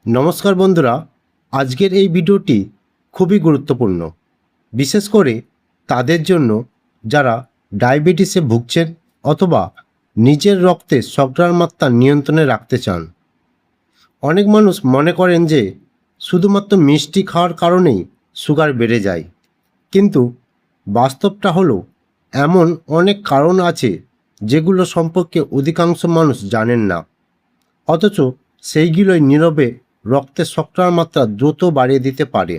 নমস্কার বন্ধুরা, আজকের এই ভিডিওটি খুবই গুরুত্বপূর্ণ, বিশেষ করে তাদের জন্য যারা ডায়াবেটিসে ভুগছেন অথবা নিজের রক্তে শর্করার মাত্রা নিয়ন্ত্রণে রাখতে চান। অনেক মানুষ মনে করেন যে শুধুমাত্র মিষ্টি খাওয়ার কারণেই সুগার বেড়ে যায়, কিন্তু বাস্তবটা হলো এমন অনেক কারণ আছে যেগুলো সম্পর্কে অধিকাংশ মানুষ জানেন না, অথচ সেইগুলোই নীরবে রক্তের শর্করার মাত্রা দ্রুত বাড়িয়ে দিতে পারে।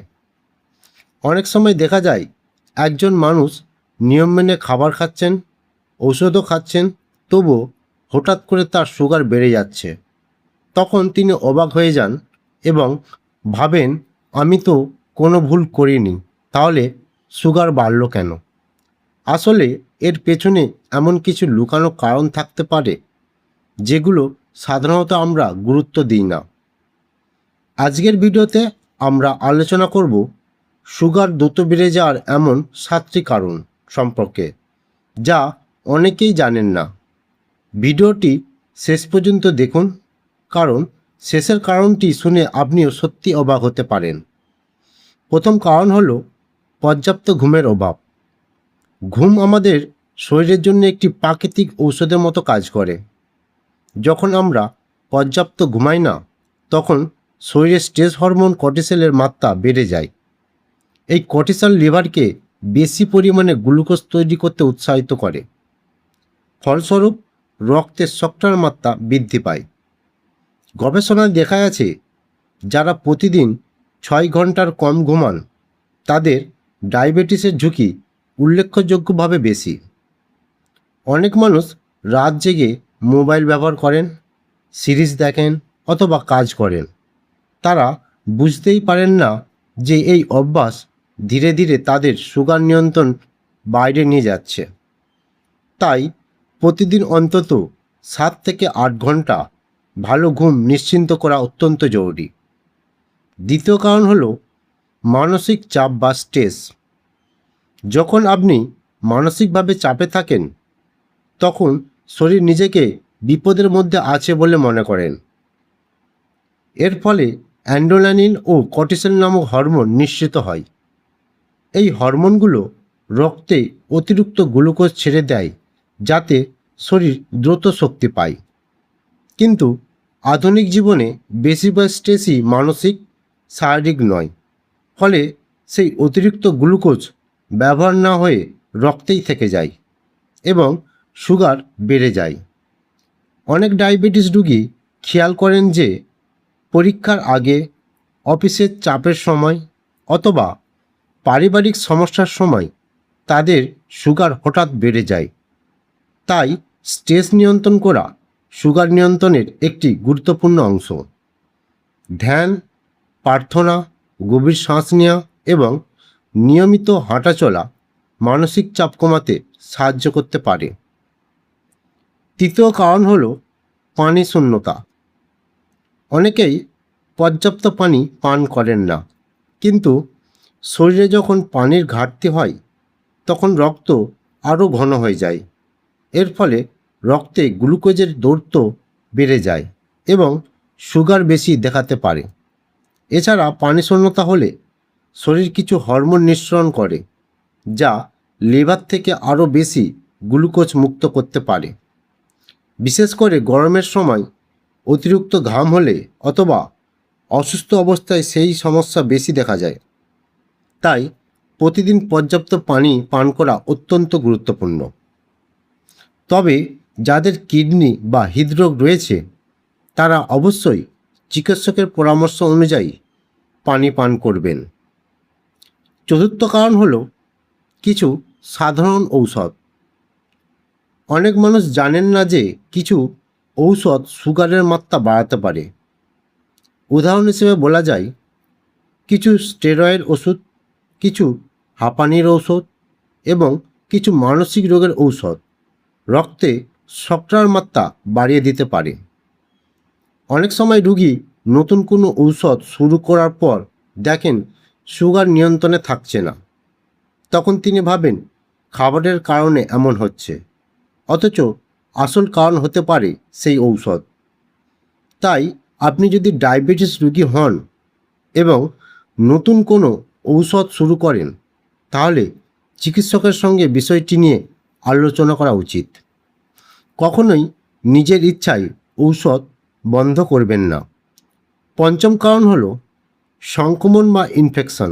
অনেক সময় দেখা যায় একজন মানুষ নিয়ম মেনে খাবার খাচ্ছেন, ঔষধও খাচ্ছেন, তবুও হঠাৎ করে তার সুগার বেড়ে যাচ্ছে। তখন তিনি অবাক হয়ে যান এবং ভাবেন, আমি তো কোনো ভুল করিনি, তাহলে সুগার বাড়ল কেন? আসলে এর পেছনে এমন কিছু লুকানো কারণ থাকতে পারে যেগুলো সাধারণত আমরা গুরুত্ব দিই না। আজকের ভিডিওতে আমরা আলোচনা করব সুগার দ্রুত বেড়ে যাওয়ার এমন 7টি কারণ সম্পর্কে, যা অনেকেই জানেন না। ভিডিওটি শেষ পর্যন্ত দেখুন, কারণ শেষের কারণটি শুনে আপনিও সত্যি অবাক হতে পারেন। প্রথম কারণ হলো পর্যাপ্ত ঘুমের অভাব। ঘুম আমাদের শরীরের জন্য একটি প্রাকৃতিক ঔষধের মতো কাজ করে। যখন আমরা পর্যাপ্ত ঘুমাই না, তখন শরীরে স্ট্রেস হরমোন কর্টিসলের মাত্রা বেড়ে যায়। এই কর্টিসল লিভারকে বেশি পরিমাণে গ্লুকোজ তৈরি করতে উৎসাহিত করে। ফলস্বরূপ রক্তের শর্করার মাত্রা বৃদ্ধি পায়। গবেষণায় দেখা গেছে যারা প্রতিদিন 6 ঘন্টার কম ঘুমান, তাদের ডায়াবেটিসের ঝুঁকি উল্লেখযোগ্যভাবে বেশি। অনেক মানুষ রাত জেগে মোবাইল ব্যবহার করেন, সিরিজ দেখেন অথবা কাজ করেন। তারা বুঝতেই পারেন না যে এই অভ্যাস ধীরে ধীরে তাদের সুগার নিয়ন্ত্রণ বাইরে নিয়ে যাচ্ছে। তাই প্রতিদিন অন্তত 7 থেকে 8 ঘন্টা ভালো ঘুম নিশ্চিন্ত করা অত্যন্ত জরুরি। দ্বিতীয় কারণ হলো মানসিক চাপ বা স্ট্রেস। যখন আপনি মানসিকভাবে চাপে থাকেন, তখন শরীর নিজেকে বিপদের মধ্যে আছে বলে মনে করেন। এর ফলে অ্যাড্রেনালিন ও কর্টিসল নামক হরমোন নিঃসৃত হয়। এই হরমোনগুলো রক্তে অতিরিক্ত গ্লুকোজ ছেড়ে দেয়, যাতে শরীর দ্রুত শক্তি পায়। কিন্তু আধুনিক জীবনে বেশিরভাগ স্ট্রেসই মানসিক, শারীরিক নয়। ফলে সেই অতিরিক্ত গ্লুকোজ ব্যবহার না হয়ে রক্তেই থেকে যায় এবং সুগার বেড়ে যায়। অনেক ডায়াবেটিস রোগী খেয়াল করেন যে পরীক্ষার আগে, অফিসের চাপের সময় অথবা পারিবারিক সমস্যার সময় তাদের সুগার হঠাৎ বেড়ে যায়। তাই স্ট্রেস নিয়ন্ত্রণ করা সুগার নিয়ন্ত্রণের একটি গুরুত্বপূর্ণ অংশ। ধ্যান, প্রার্থনা, গভীর শ্বাস নেওয়া এবং নিয়মিত হাঁটাচলা মানসিক চাপ কমাতে সাহায্য করতে পারে। তৃতীয় কারণ হল পানি শূন্যতা। অনেকেই পর্যাপ্ত পানি পান করেন না, কিন্তু শরীরে যখন পানির ঘাটতি হয়, তখন রক্ত আরও ঘন হয়ে যায়। এর ফলে রক্তে গ্লুকোজের দৌত্য বেড়ে যায় এবং সুগার বেশি দেখাতে পারে। এছাড়া পানিশূন্যতা হলে শরীর কিছু হরমোন নিঃসরণ করে, যা লিভার থেকে আরও বেশি গ্লুকোজ মুক্ত করতে পারে। বিশেষ করে গরমের সময় অতিরিক্ত ঘাম হলে অথবা অসুস্থ অবস্থায় সেই সমস্যা বেশি দেখা যায়। তাই প্রতিদিন পর্যাপ্ত পানি পান করা অত্যন্ত গুরুত্বপূর্ণ। তবে যাদের কিডনি বা হৃদরোগ রয়েছে, তারা অবশ্যই চিকিৎসকের পরামর্শ অনুযায়ী পানি পান করবেন। চতুর্থ কারণ হল কিছু সাধারণ ঔষধ। অনেক মানুষ জানেন না যে কিছু ঔষধ সুগারের মাত্রা বাড়াতে পারে। উদাহরণ হিসেবে বলা যায়, কিছু স্টেরয়েড ওষুধ, কিছু হাঁপানির ঔষধ এবং কিছু মানসিক রোগের ঔষধ রক্তে শর্করার মাত্রা বাড়িয়ে দিতে পারে। অনেক সময় রোগী নতুন কোনো ঔষধ শুরু করার পর দেখেন সুগার নিয়ন্ত্রণে থাকছে না। তখন তিনি ভাবেন খাবারের কারণে এমন হচ্ছে, অথচ আসল কারণ হতে পারে সেই ঔষধ। তাই আপনি যদি ডায়াবেটিস রোগী হন এবং নতুন কোনো ঔষধ শুরু করেন, তাহলে চিকিৎসকের সঙ্গে বিষয়টি নিয়ে আলোচনা করা উচিত। কখনোই নিজের ইচ্ছায় ঔষধ বন্ধ করবেন না। পঞ্চম কারণ হলো সংক্রমণ বা ইনফেকশন।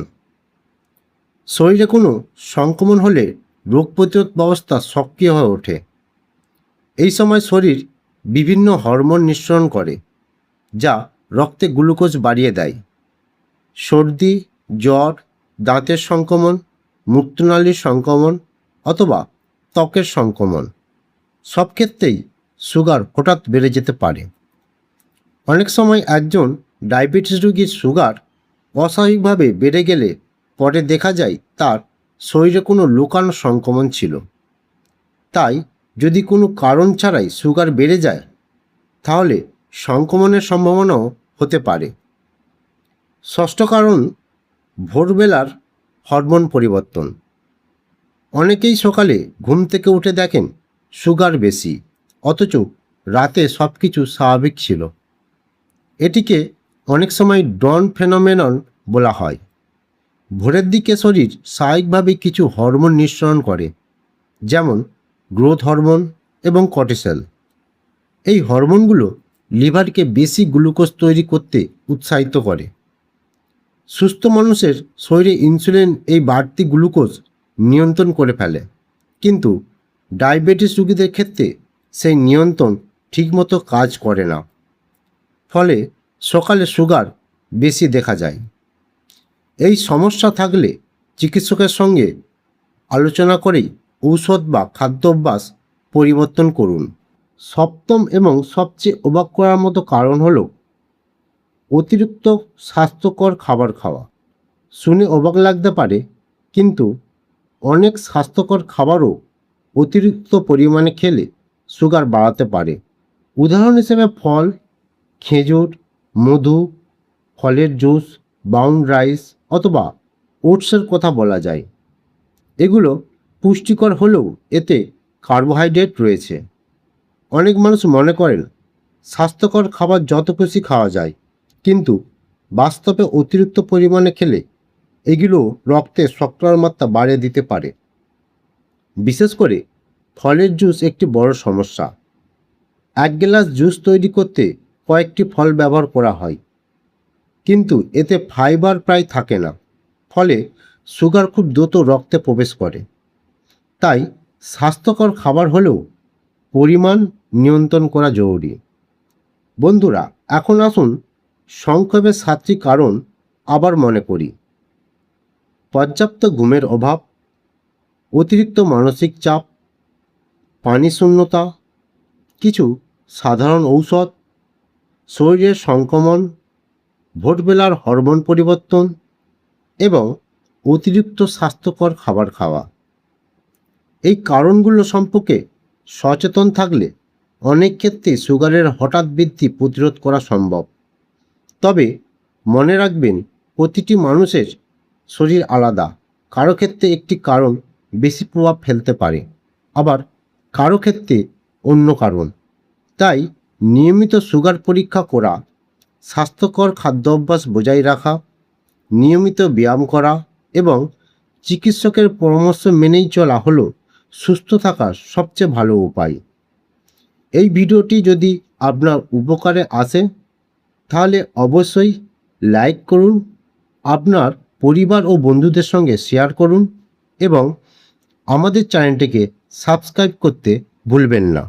শরীরে কোনো সংক্রমণ হলে রোগ প্রতিরোধ ব্যবস্থা সক্রিয় হয়ে ওঠে। এই সময় শরীর বিভিন্ন হরমোন নিঃসরণ করে, যা রক্তে গ্লুকোজ বাড়িয়ে দেয়। সর্দি, জ্বর, দাঁতের সংক্রমণ, মূত্রনালীর সংক্রমণ অথবা ত্বকের সংক্রমণ, সব ক্ষেত্রেই সুগার হঠাৎ বেড়ে যেতে পারে। অনেক সময় একজন ডায়াবেটিস রোগীর সুগার অস্বাভাবিকভাবে বেড়ে গেলে পরে দেখা যায় তার শরীরে কোনো লুকানো সংক্রমণ ছিল। তাই যদি কোনো কারণ ছাড়াই সুগার বেড়ে যায়, তাহলে সংক্রমণের সম্ভাবনাও হতে পারে। ষষ্ঠ কারণ ভোরবেলার হরমোন পরিবর্তন। অনেকেই সকালে ঘুম থেকে উঠে দেখেন সুগার বেশি, অথচ রাতে সব কিছু স্বাভাবিক ছিল। এটিকে অনেক সময় ডন ফেনোমেনন বলা হয়। ভোরের দিকে শরীর স্বাভাবিকভাবে কিছু হরমোন নিঃসরণ করে, যেমন গ্রোথ হরমোন এবং কর্টিসল। এই হরমোনগুলো লিভারকে বেশি গ্লুকোজ তৈরি করতে উৎসাহিত করে। সুস্থ মানুষের শরীরে ইনসুলিন এই বাড়তি গ্লুকোজ নিয়ন্ত্রণ করে ফেলে, কিন্তু ডায়াবেটিস রোগীদের ক্ষেত্রে সেই নিয়ন্ত্রণ ঠিকমতো কাজ করে না। ফলে সকালে সুগার বেশি দেখা যায়। এই সমস্যা থাকলে চিকিৎসকের সঙ্গে আলোচনা করেই ঔষধ বা খাদ্যাভ্যাস পরিবর্তন করুন। সপ্তম এবং সবচেয়ে অবাক করার মতো কারণ হলো অতিরিক্ত স্বাস্থ্যকর খাবার খাওয়া। শুনে অবাক লাগতে পারে, কিন্তু অনেক স্বাস্থ্যকর খাবারও অতিরিক্ত পরিমাণে খেলে সুগার বাড়াতে পারে। উদাহরণ হিসেবে ফল, খেজুর, মধু, ফলের জুস, ব্রাউন রাইস অথবা ওটসের কথা বলা যায়। এগুলো পুষ্টিকর হলেও এতে কার্বোহাইড্রেট রয়েছে। অনেক মানুষ মনে করেন স্বাস্থ্যকর খাবার যত খুশি খাওয়া যায়, কিন্তু বাস্তবে অতিরিক্ত পরিমাণে খেলে এগুলো রক্তে শর্করার মাত্রা বাড়িয়ে দিতে পারে। বিশেষ করে ফলের জুস একটি বড় সমস্যা। এক গ্লাস জুস তৈরি করতে কয়েকটি ফল ব্যবহার করা হয়, কিন্তু এতে ফাইবার প্রায় থাকে না, ফলে সুগার খুব দ্রুত রক্তে প্রবেশ করে। তাই স্বাস্থ্যকর খাবার হলেও পরিমাণ নিয়ন্ত্রণ করা জরুরি। বন্ধুরা, এখন আসুন সংক্ষেপে 7টি কারণ আবার মনে করি। পর্যাপ্ত ঘুমের অভাব, অতিরিক্ত মানসিক চাপ, পানি শূন্যতা, কিছু সাধারণ ঔষধ, শরীরের সংক্রমণ, ভোরবেলার হরমোন পরিবর্তন এবং অতিরিক্ত স্বাস্থ্যকর খাবার খাওয়া। এই কারণগুলো সম্পর্কে সচেতন থাকলে অনেক ক্ষেত্রে সুগারের হঠাৎ বৃদ্ধি প্রতিরোধ করা সম্ভব। তবে মনে রাখবেন, প্রতিটি মানুষের শরীর আলাদা। কারো ক্ষেত্রে একটি কারণ বেশি প্রভাব ফেলতে পারে, আবার কারো ক্ষেত্রে অন্য কারণ। তাই নিয়মিত সুগার পরীক্ষা করা, স্বাস্থ্যকর খাদ্যাভ্যাস বজায় রাখা, নিয়মিত ব্যায়াম করা এবং চিকিৎসকের পরামর্শ মেনেই চলা হলো সুস্থ থাকার সবচেয়ে ভালো উপায়। এই ভিডিওটি যদি আপনার উপকারে আসে, তাহলে অবশ্যই লাইক করুন, আপনার পরিবার ও বন্ধুদের সঙ্গে শেয়ার করুন এবং আমাদের চ্যানেলটিকে সাবস্ক্রাইব করতে ভুলবেন না।